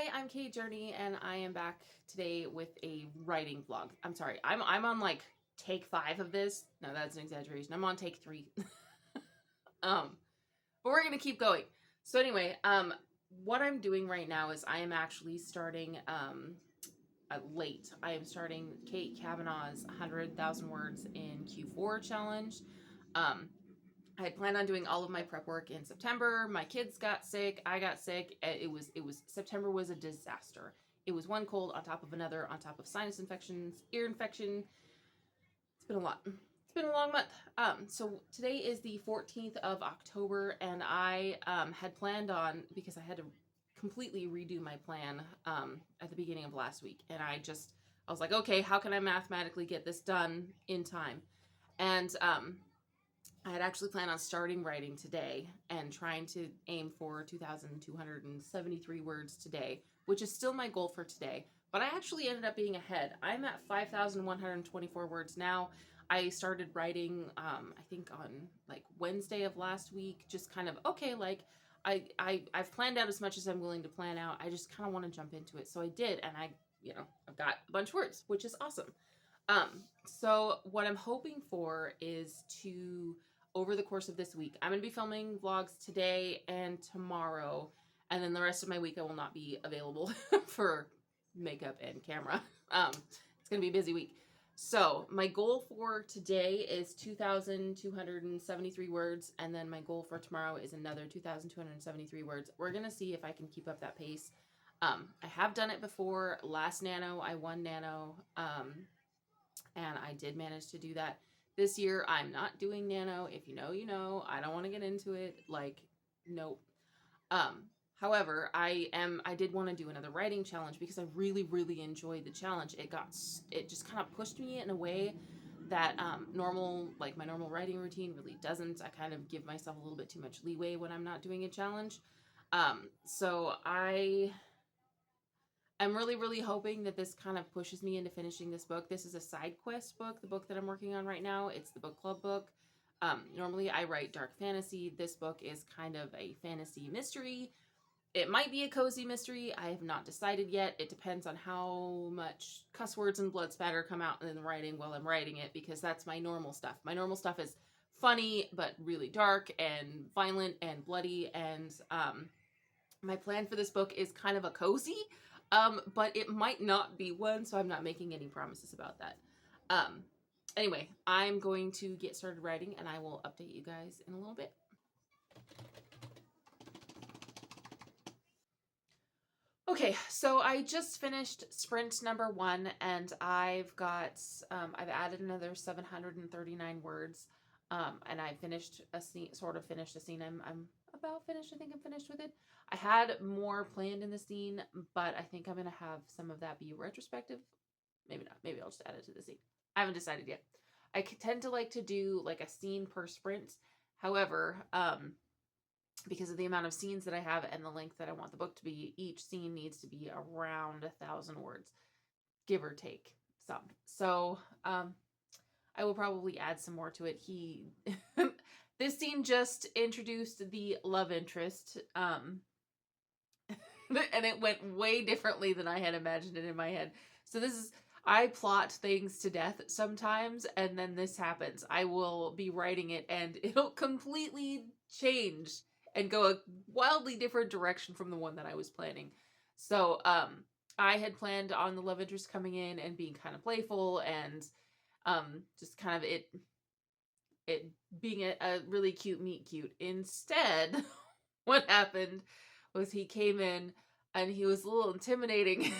Hi, I'm Kate Journey, and I am back today with a writing vlog. I'm sorry, I'm on like take 5 of this. No, that's an exaggeration. I'm on take 3. um, but we're gonna keep going. So anyway, what I'm doing right now is I am actually starting late. I am starting Kate Kavanaugh's 100,000 words in Q4 challenge. Um, I had planned on doing all of my prep work in September. My kids got sick. I got sick. September was a disaster. It was one cold on top of another, on top of sinus infections, ear infection. It's been a lot. It's been a long month. So today is the 14th of October, and I had planned on, because I had to completely redo my plan at the beginning of last week, and I was like, okay, how can I mathematically get this done in time? And I had actually planned on starting writing today and trying to aim for 2,273 words today, which is still my goal for today. But I actually ended up being ahead. I'm at 5,124 words now. I started writing, I think on like Wednesday of last week, just kind of, okay, like I've planned out as much as I'm willing to plan out. I just kind of want to jump into it. So I did, and I've got a bunch of words, which is awesome. So what I'm hoping for is to, over the course of this week, I'm going to be filming vlogs today and tomorrow, and then the rest of my week I will not be available for makeup and camera. It's going to be a busy week. So my goal for today is 2,273 words, and then my goal for tomorrow is another 2,273 words. We're going to see if I can keep up that pace. I have done it before. Last Nano, I won Nano, and I did manage to do that. This year, I'm not doing Nano. If you know, you know. I don't want to get into it. Like, nope. However, I did want to do another writing challenge because I really, really enjoyed the challenge. It just kind of pushed me in a way that my normal writing routine really doesn't. I kind of give myself a little bit too much leeway when I'm not doing a challenge. So I'm really, really hoping that this kind of pushes me into finishing this book. This is a side quest book, the book that I'm working on right now. It's the book club book. Normally I write dark fantasy. This book is kind of a fantasy mystery. It might be a cozy mystery. I have not decided yet. It depends on how much cuss words and blood spatter come out in the writing while I'm writing it, because that's my normal stuff. My normal stuff is funny, but really dark and violent and bloody, and my plan for this book is kind of a cozy, but it might not be one, so I'm not making any promises about that. Anyway, I'm going to get started writing, and I will update you guys in a little bit. Okay, so I just finished sprint number 1, and I've added another 739 words, and I finished a scene, finished a scene. I'm about finished. I think I'm finished with it. I had more planned in the scene, but I think I'm going to have some of that be retrospective. Maybe not. Maybe I'll just add it to the scene. I haven't decided yet. I tend to like to do like a scene per sprint. However, because of the amount of scenes that I have and the length that I want the book to be, each scene needs to be around 1,000 words, give or take some. So I will probably add some more to it. This scene just introduced the love interest, and it went way differently than I had imagined it in my head. So I plot things to death sometimes, and then this happens. I will be writing it, and it'll completely change and go a wildly different direction from the one that I was planning. So, I had planned on the love interest coming in and being kind of playful, and just kind of it being a really cute meet cute. Instead, what happened was he came in and he was a little intimidating.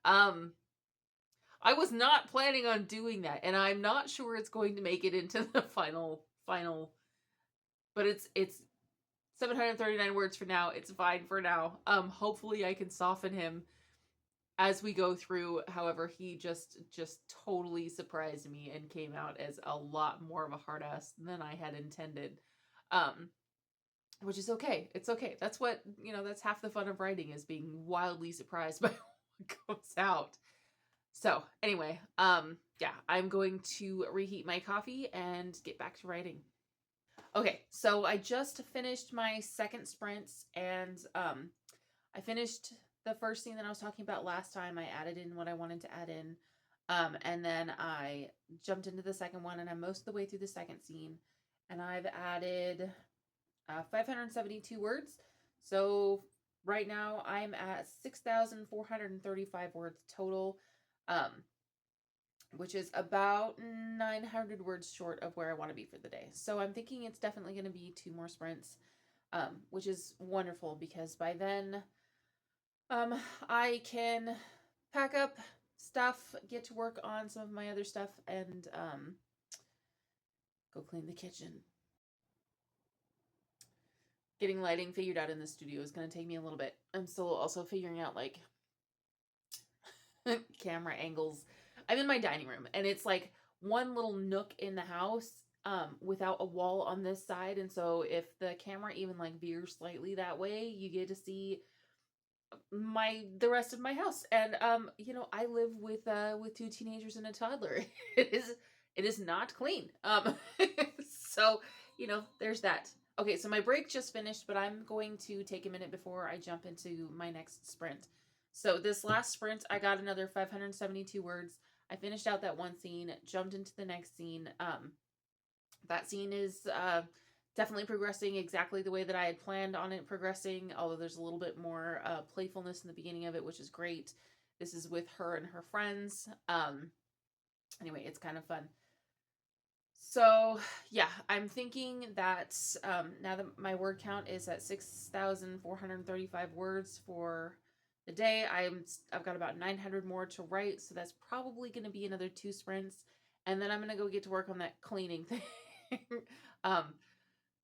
I was not planning on doing that, and I'm not sure it's going to make it into the final, but it's 739 words for now. It's fine for now. Hopefully I can soften him as we go through. However, he just totally surprised me and came out as a lot more of a hard ass than I had intended. Which is okay. It's okay. That's what, that's half the fun of writing, is being wildly surprised by what comes out. So anyway, yeah, I'm going to reheat my coffee and get back to writing. Okay, so I just finished my second sprints, and I finished the first scene that I was talking about last time. I added in what I wanted to add in. And then I jumped into the second one, and I'm most of the way through the second scene. And I've added 572 words. So right now I'm at 6,435 words total, um, which is about 900 words short of where I want to be for the day. So I'm thinking it's definitely going to be 2 more sprints, which is wonderful because by then I can pack up stuff, get to work on some of my other stuff, and go clean the kitchen. Getting lighting figured out in the studio is going to take me a little bit. I'm still also figuring out like camera angles. I'm in my dining room, and it's like one little nook in the house without a wall on this side, and so if the camera even like veers slightly that way, you get to see the rest of my house. And I live with 2 teenagers and a toddler. It is not clean. So there's that. Okay, so my break just finished, but I'm going to take a minute before I jump into my next sprint. So this last sprint, I got another 572 words. I finished out that one scene, jumped into the next scene. That scene is definitely progressing exactly the way that I had planned on it progressing, although there's a little bit more playfulness in the beginning of it, which is great. This is with her and her friends. Anyway, it's kind of fun. So, yeah, I'm thinking that now that my word count is at 6,435 words for the day, I've got about 900 more to write, so that's probably going to be another 2 sprints, and then I'm going to go get to work on that cleaning thing.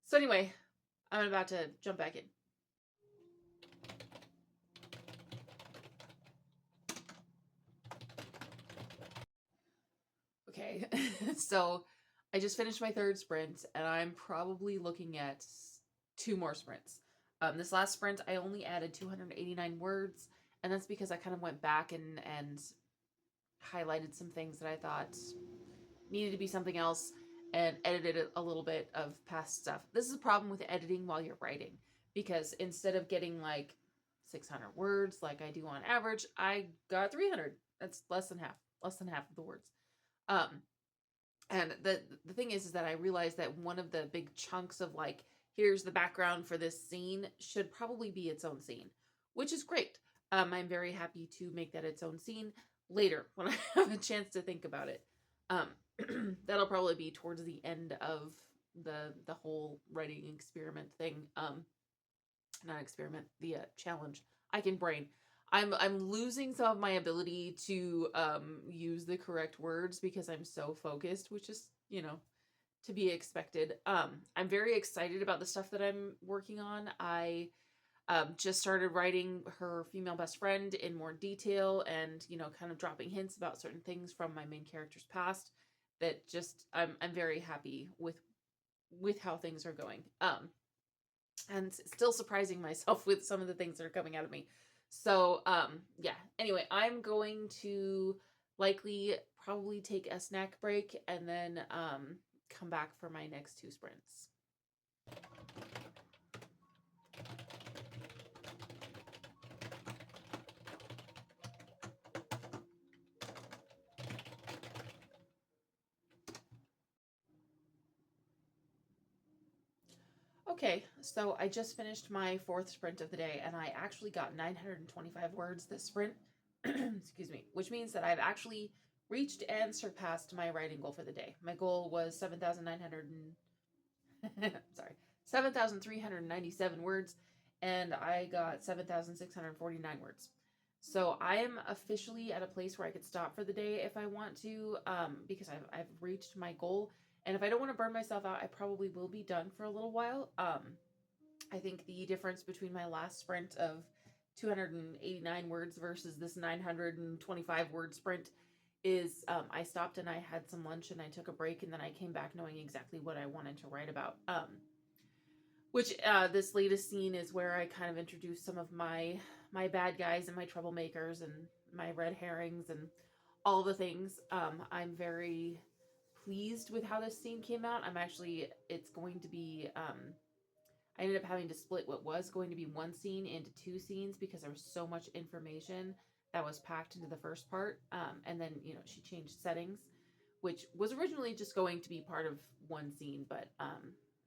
So anyway, I'm about to jump back in. Okay, so I just finished my 3rd sprint, and I'm probably looking at 2 more sprints. This last sprint, I only added 289 words, and that's because I kind of went back and highlighted some things that I thought needed to be something else and edited a little bit of past stuff. This is a problem with editing while you're writing, because instead of getting like 600 words like I do on average, I got 300. That's less than half of the words. And the thing is that I realized that one of the big chunks of like, here's the background for this scene should probably be its own scene, which is great. I'm very happy to make that its own scene later when I have a chance to think about it. That'll probably be towards the end of the whole writing experiment thing. Not experiment, the challenge. I can brain. I'm losing some of my ability to use the correct words because I'm so focused, which is, to be expected. I'm very excited about the stuff that I'm working on. I just started writing her female best friend in more detail and, kind of dropping hints about certain things from my main character's past that just, I'm very happy with how things are going. And still surprising myself with some of the things that are coming out of me. So, yeah. Anyway, I'm going to likely probably take a snack break and then come back for my next 2 sprints. Okay, so I just finished my 4th sprint of the day, and I actually got 925 words this sprint. Excuse me, which means that I've actually reached and surpassed my writing goal for the day. My goal was 7,397 words, and I got 7,649 words. So I am officially at a place where I could stop for the day if I want to, because I've reached my goal. And if I don't want to burn myself out, I probably will be done for a little while. I think the difference between my last sprint of 289 words versus this 925 word sprint is I stopped and I had some lunch and I took a break, and then I came back knowing exactly what I wanted to write about. Which this latest scene is where I kind of introduce some of my bad guys and my troublemakers and my red herrings and all the things. I'm very pleased with how this scene came out. It's going to be I ended up having to split what was going to be one scene into two scenes because there was so much information that was packed into the first part. And then, she changed settings, which was originally just going to be part of one scene, but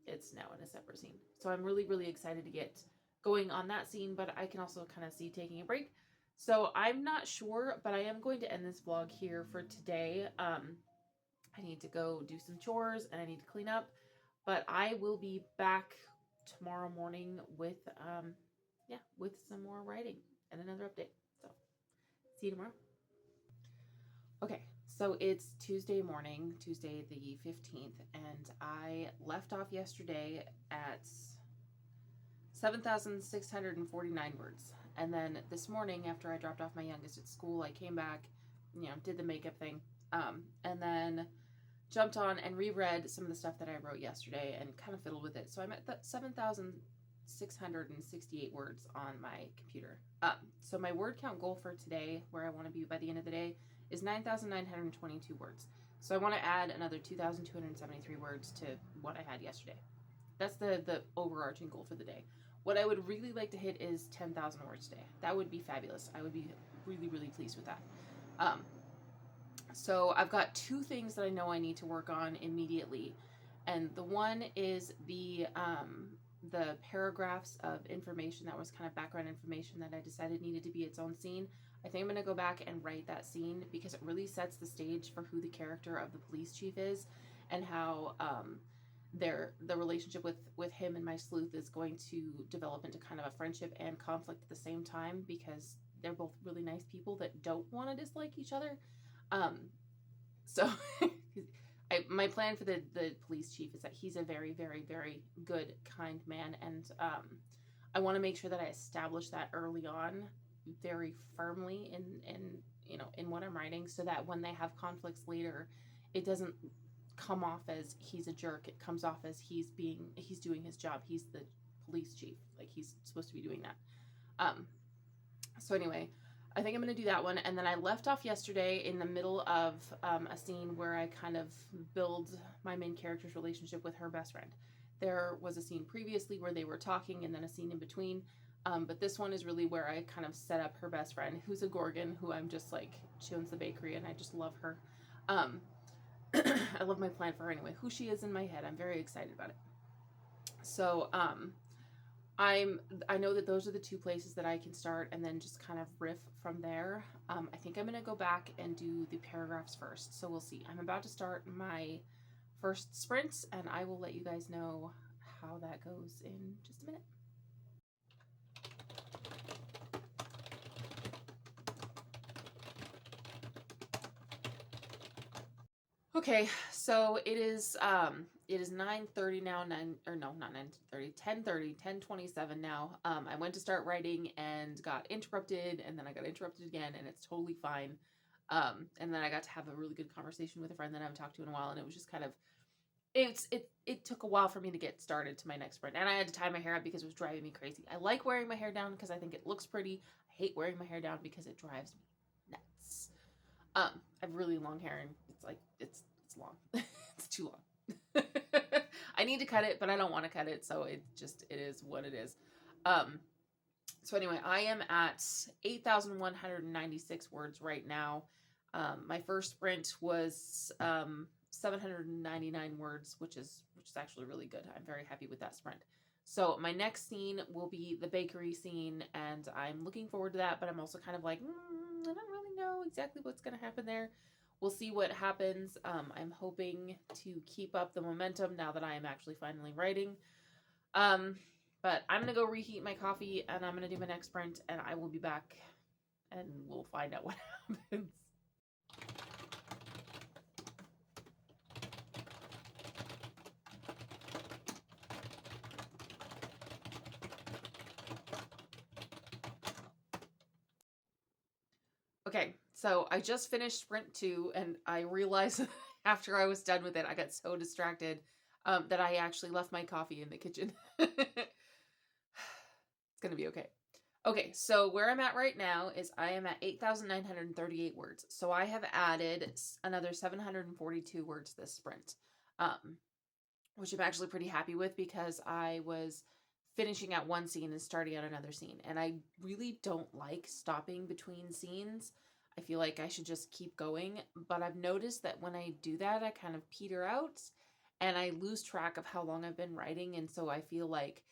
it's now in a separate scene. So I'm really, really excited to get going on that scene, but I can also kind of see taking a break. So I'm not sure, but I am going to end this vlog here for today. I need to go do some chores and I need to clean up, but I will be back tomorrow morning with with some more writing and another update. So see you tomorrow. Okay, so it's Tuesday morning, Tuesday the 15th, and I left off yesterday at 7,649 words. And then this morning, after I dropped off my youngest at school, I came back, did the makeup thing, and then jumped on and reread some of the stuff that I wrote yesterday and kind of fiddled with it. So I'm at 7,668 words on my computer. So my word count goal for today, where I want to be by the end of the day, is 9,922 words. So I want to add another 2,273 words to what I had yesterday. That's the overarching goal for the day. What I would really like to hit is 10,000 words today. That would be fabulous. I would be really, really pleased with that. So I've got two things that I know I need to work on immediately. And the one is the paragraphs of information that was kind of background information that I decided needed to be its own scene. I think I'm going to go back and write that scene because it really sets the stage for who the character of the police chief is and how the relationship with him and my sleuth is going to develop into kind of a friendship and conflict at the same time because they're both really nice people that don't want to dislike each other. So my plan for the police chief is that he's a very, very, very good, kind man. And, I want to make sure that I establish that early on very firmly in what I'm writing so that when they have conflicts later, it doesn't come off as he's a jerk. It comes off as he's doing his job. He's the police chief. Like he's supposed to be doing that. So anyway, I think I'm going to do that one. And then I left off yesterday in the middle of a scene where I kind of build my main character's relationship with her best friend. There was a scene previously where they were talking and then a scene in between. But this one is really where I kind of set up her best friend, who's a Gorgon, who I'm just like, she owns the bakery and I just love her. I love my plan for her anyway. Who she is in my head, I'm very excited about it. So, I know that those are the two places that I can start and then just kind of riff from there. I think I'm going to go back and do the paragraphs first. So we'll see. I'm about to start my first sprint and I will let you guys know how that goes in just a minute. Okay, so it is 9:30 now, 10:27 now. I went to start writing and got interrupted, and then I got interrupted again, and it's totally fine. And then I got to have a really good conversation with a friend that I haven't talked to in a while, and it was just kind of, it took a while for me to get started to my next sprint, and I had to tie my hair up because it was driving me crazy. I like wearing my hair down because I think it looks pretty. I hate wearing my hair down because it drives me nuts. I have really long hair, and it's long. It's too long. I need to cut it, but I don't want to cut it, so it is what it is. So anyway, I am at 8,196 words right now. My first sprint was 799 words, which is actually really good. I'm very happy with that sprint. So my next scene will be the bakery scene, and I'm looking forward to that, but I'm also kind of like, I don't really know exactly what's going to happen there. We'll see what happens. I'm hoping to keep up the momentum now that I am actually finally writing. But I'm going to go reheat my coffee, and I'm going to do my next sprint, and I will be back, and we'll find out what happens. Okay, so I just finished sprint 2, and I realized after I was done with it, I got so distracted that I actually left my coffee in the kitchen. It's gonna be okay. Okay, so where I'm at right now is I am at 8,938 words. So I have added another 742 words this sprint, which I'm actually pretty happy with because I was finishing out one scene and starting out another scene. And I really don't like stopping between scenes. I feel like I should just keep going. But I've noticed that when I do that, I kind of peter out and I lose track of how long I've been writing. And so I feel like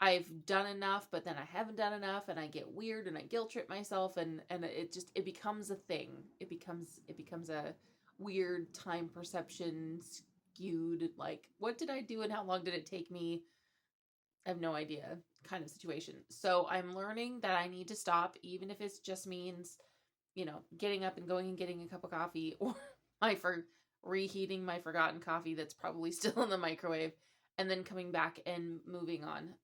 I've done enough, but then I haven't done enough, and I get weird and I guilt trip myself, and it becomes a thing. It becomes a weird time perception skewed, like, what did I do and how long did it take me? I have no idea kind of situation. So I'm learning that I need to stop, even if it just means, getting up and going and getting a cup of coffee, or my for reheating my forgotten coffee that's probably still in the microwave, and then coming back and moving on.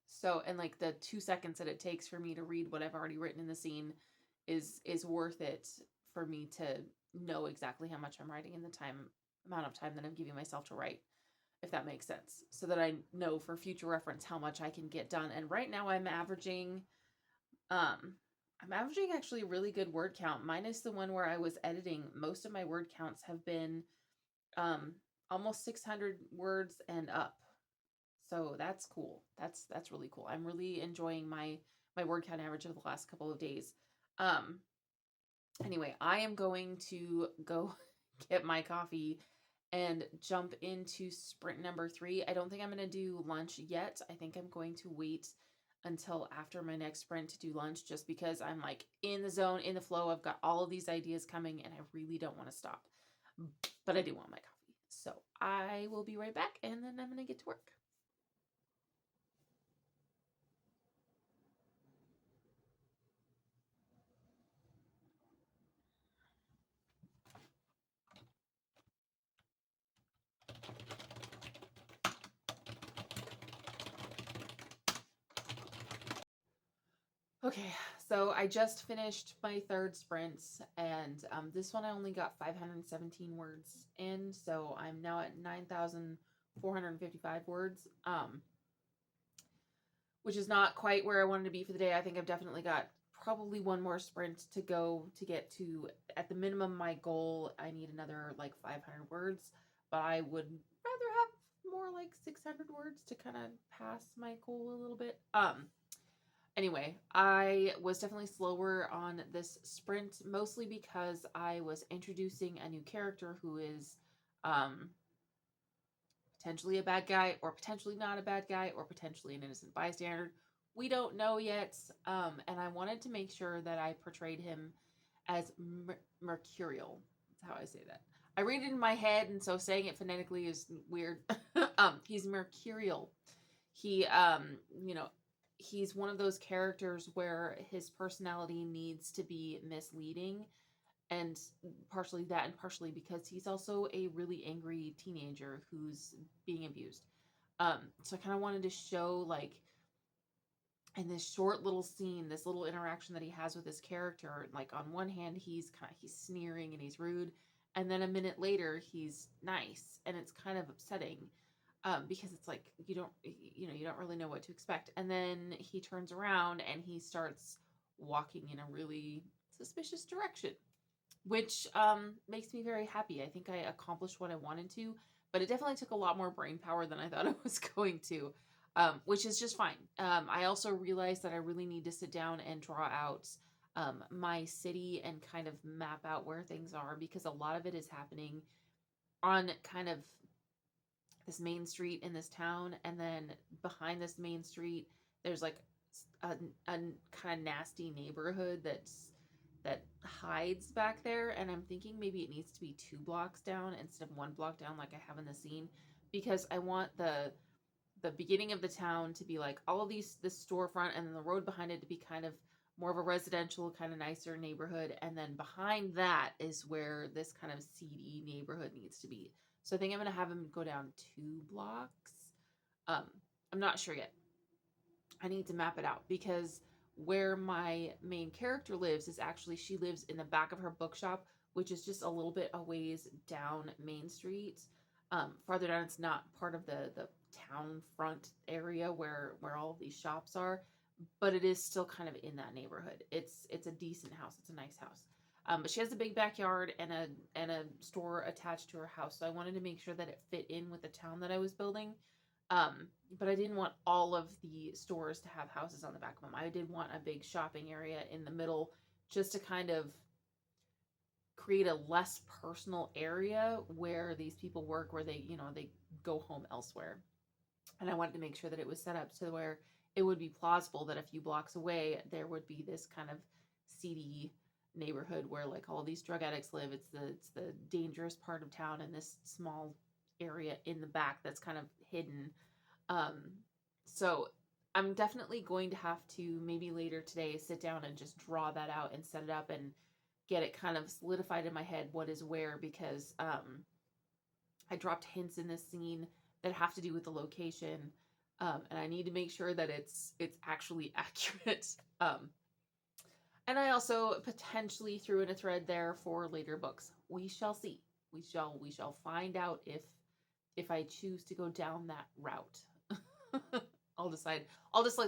So, and like the 2 seconds that it takes for me to read what I've already written in the scene is worth it for me to know exactly how much I'm writing in the amount of time that I'm giving myself to write, if that makes sense, so that I know for future reference how much I can get done. And right now I'm averaging actually a really good word count, minus the one where I was editing. Most of my word counts have been um almost 600 words and up. So that's cool. That's really cool. I'm really enjoying my word count average of the last couple of days. Um anyway, I am going to go get my coffee and jump into sprint number 3. I don't think I'm going to do lunch yet. I think I'm going to wait until after my next sprint to do lunch, just because I'm like in the zone, in the flow. I've got all of these ideas coming and I really don't want to stop. But I do want my coffee. So I will be right back, and then I'm going to get to work. Okay, so I just finished my third sprint, and this one I only got 517 words in, so I'm now at 9,455 words, which is not quite where I wanted to be for the day. I think I've definitely got probably one more sprint to go to get to, at the minimum, my goal. I need another like 500 words, but I would rather have more like 600 words to kind of pass my goal a little bit. Anyway, I was definitely slower on this sprint, mostly because I was introducing a new character who is um, potentially a bad guy, or potentially not a bad guy, or potentially an innocent bystander. We don't know yet, and I wanted to make sure that I portrayed him as mercurial. That's how I say that. I read it in my head, and so saying it phonetically is weird. He's mercurial. He, he's one of those characters where his personality needs to be misleading, and partially that, and partially because he's also a really angry teenager who's being abused. So I kind of wanted to show, like, in this short little scene, this little interaction that he has with his character. Like, on one hand, he's sneering and he's rude, and then a minute later he's nice, and it's kind of upsetting, because it's like you don't really know what to expect. And then he turns around and he starts walking in a really suspicious direction, which makes me very happy. I think I accomplished what I wanted to, but it definitely took a lot more brain power than I thought it was going to, which is just fine. I also realized that I really need to sit down and draw out my city and kind of map out where things are, because a lot of it is happening on kind of this main street in this town, and then behind this main street there's like a kind of nasty neighborhood that hides back there, and I'm thinking maybe it needs to be 2 blocks down instead of 1 block down like I have in the scene, because I want the beginning of the town to be like all of this storefront, and then the road behind it to be kind of more of a residential, kind of nicer neighborhood, and then behind that is where this kind of seedy neighborhood needs to be. So I think I'm gonna have him go down 2 blocks. um I'm not sure yet. I need to map it out, because where my main character lives is actually, she lives in the back of her bookshop, which is just a little bit a ways down Main Street. Farther down, it's not part of the town front area where all of these shops are, but it is still kind of in that neighborhood. It's a decent house. It's a nice house. But she has a big backyard and a store attached to her house. So I wanted to make sure that it fit in with the town that I was building. But I didn't want all of the stores to have houses on the back of them. I did want a big shopping area in the middle, just to kind of create a less personal area where these people work, where they, they go home elsewhere. And I wanted to make sure that it was set up to where it would be plausible that a few blocks away there would be this kind of seedy neighborhood where like all these drug addicts live. It's the dangerous part of town in this small area in the back that's kind of hidden. So I'm definitely going to have to maybe later today sit down and just draw that out and set it up and get it kind of solidified in my head what is where, because I dropped hints in this scene that have to do with the location, and I need to make sure that it's actually accurate. And I also potentially threw in a thread there for later books. We shall see. We shall find out if I choose to go down that route. I'll decide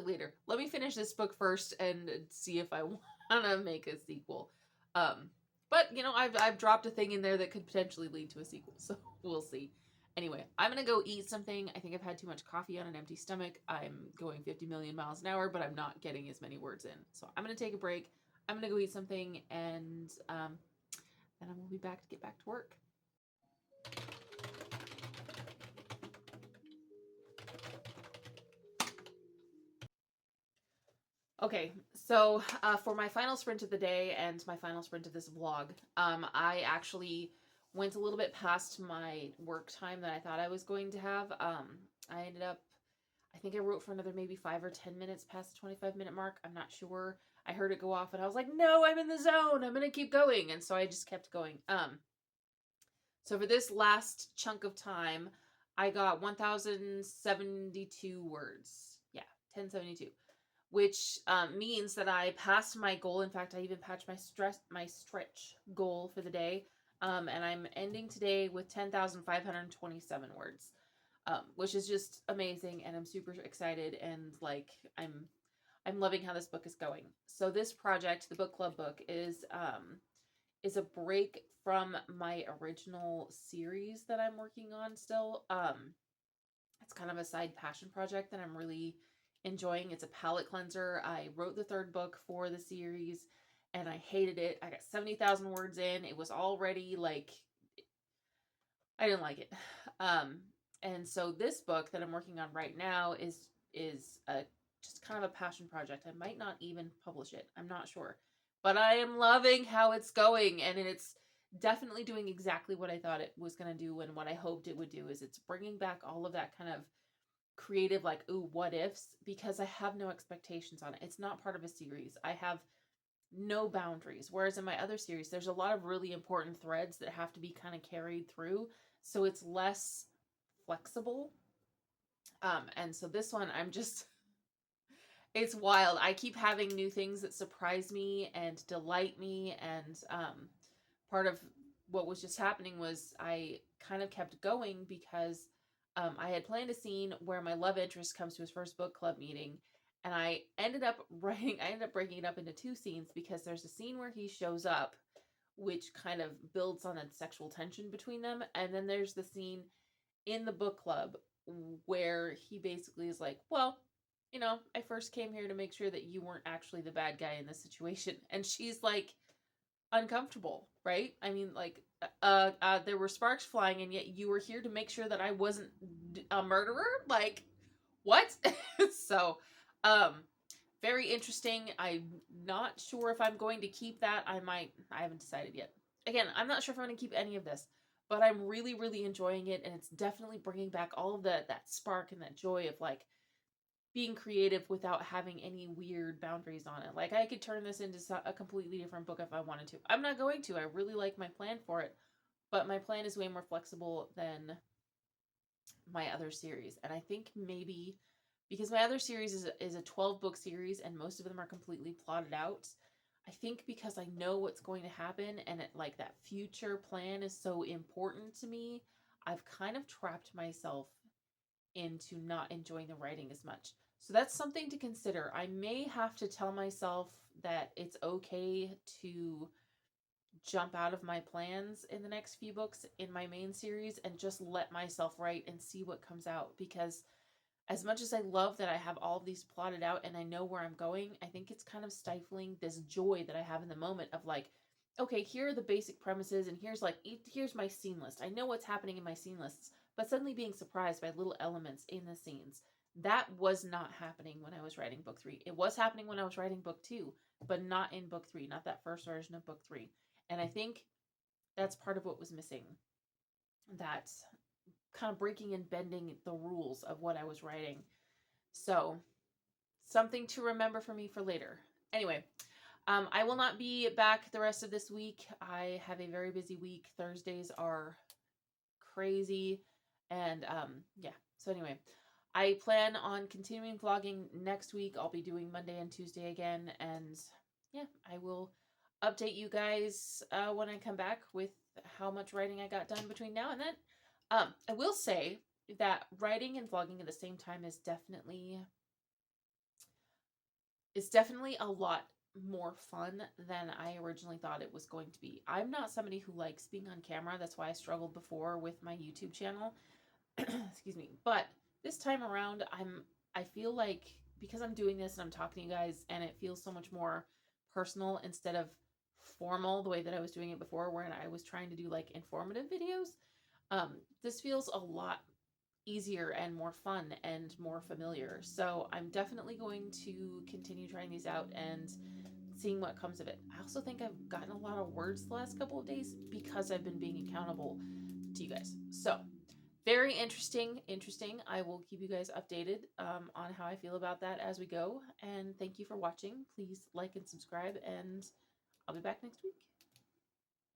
later. Let me finish this book first and see if I want to make a sequel. But I've dropped a thing in there that could potentially lead to a sequel, so we'll see. Anyway, I'm gonna go eat something. I think I've had too much coffee on an empty stomach. I'm going 50 million miles an hour, but I'm not getting as many words in. So I'm gonna take a break. I'm gonna go eat something, and then I will be back to get back to work. Okay, so for my final sprint of the day and my final sprint of this vlog, I actually went a little bit past my work time that I thought I was going to have. I ended up, I think I wrote for another maybe 5 or 10 minutes past the 25-minute mark. I'm not sure. I heard it go off and I was like, no, I'm in the zone. I'm going to keep going. And so I just kept going. So for this last chunk of time, I got 1,072 words. Yeah, 1072. Which means that I passed my goal. In fact, I even patched my stretch goal for the day. And I'm ending today with 10,527 words, which is just amazing. And I'm super excited. And like, I'm loving how this book is going. So this project, the book club book, is a break from my original series that I'm working on still. It's kind of a side passion project that I'm really enjoying. It's a palate cleanser. I wrote the 3rd book for the series and I hated it. I got 70,000 words in. It was already like, I didn't like it. And so this book that I'm working on right now is just kind of a passion project. I might not even publish it. I'm not sure. But I am loving how it's going, and it's definitely doing exactly what I thought it was going to do and what I hoped it would do. Is it's bringing back all of that kind of creative, like, ooh, what ifs, because I have no expectations on it. It's not part of a series. I have no boundaries. Whereas in my other series, there's a lot of really important threads that have to be kind of carried through. So it's less flexible. And so this one, it's wild. I keep having new things that surprise me and delight me. And part of what was just happening was I kind of kept going because I had planned a scene where my love interest comes to his first book club meeting, and I ended up breaking it up into 2 scenes, because there's a scene where he shows up, which kind of builds on a sexual tension between them, and then there's the scene in the book club where he basically is like, well, I first came here to make sure that you weren't actually the bad guy in this situation. And she's like, uncomfortable, right? I mean, like, there were sparks flying, and yet you were here to make sure that I wasn't a murderer? Like, what? So, very interesting. I'm not sure if I'm going to keep that. I haven't decided yet. Again, I'm not sure if I'm going to keep any of this, but I'm really, really enjoying it, and it's definitely bringing back all of that spark and that joy of, like, being creative without having any weird boundaries on it. Like, I could turn this into a completely different book if I wanted to. I'm not going to. I really like my plan for it, but my plan is way more flexible than my other series. And I think maybe because my other series is a 12-book series and most of them are completely plotted out, I think because I know what's going to happen and like that future plan is so important to me, I've kind of trapped myself into not enjoying the writing as much. So that's something to consider. I may have to tell myself that it's okay to jump out of my plans in the next few books in my main series and just let myself write and see what comes out, because as much as I love that I have all of these plotted out and I know where I'm going, I think it's kind of stifling this joy that I have in the moment of like, okay, here are the basic premises, and here's my scene list. I know what's happening in my scene lists, but suddenly being surprised by little elements in the scenes. That was not happening when I was writing book 3. It was happening when I was writing book 2, but not in book 3, not that first version of book 3. And I think that's part of what was missing. That kind of breaking and bending the rules of what I was writing. So, something to remember for me for later. Anyway, I will not be back the rest of this week. I have a very busy week. Thursdays are crazy. And yeah, so anyway, I plan on continuing vlogging next week. I'll be doing Monday and Tuesday again. And yeah, I will update you guys when I come back with how much writing I got done between now and then. I will say that writing and vlogging at the same time is definitely a lot more fun than I originally thought it was going to be. I'm not somebody who likes being on camera. That's why I struggled before with my YouTube channel. Excuse me. But this time around, I feel like because I'm doing this and I'm talking to you guys and it feels so much more personal instead of formal the way that I was doing it before, where I was trying to do like informative videos. This feels a lot easier and more fun and more familiar. So I'm definitely going to continue trying these out and seeing what comes of it. I also think I've gotten a lot of words the last couple of days because I've been being accountable to you guys. So very interesting. I will keep you guys updated on how I feel about that as we go. And thank you for watching. Please like and subscribe, and I'll be back next week.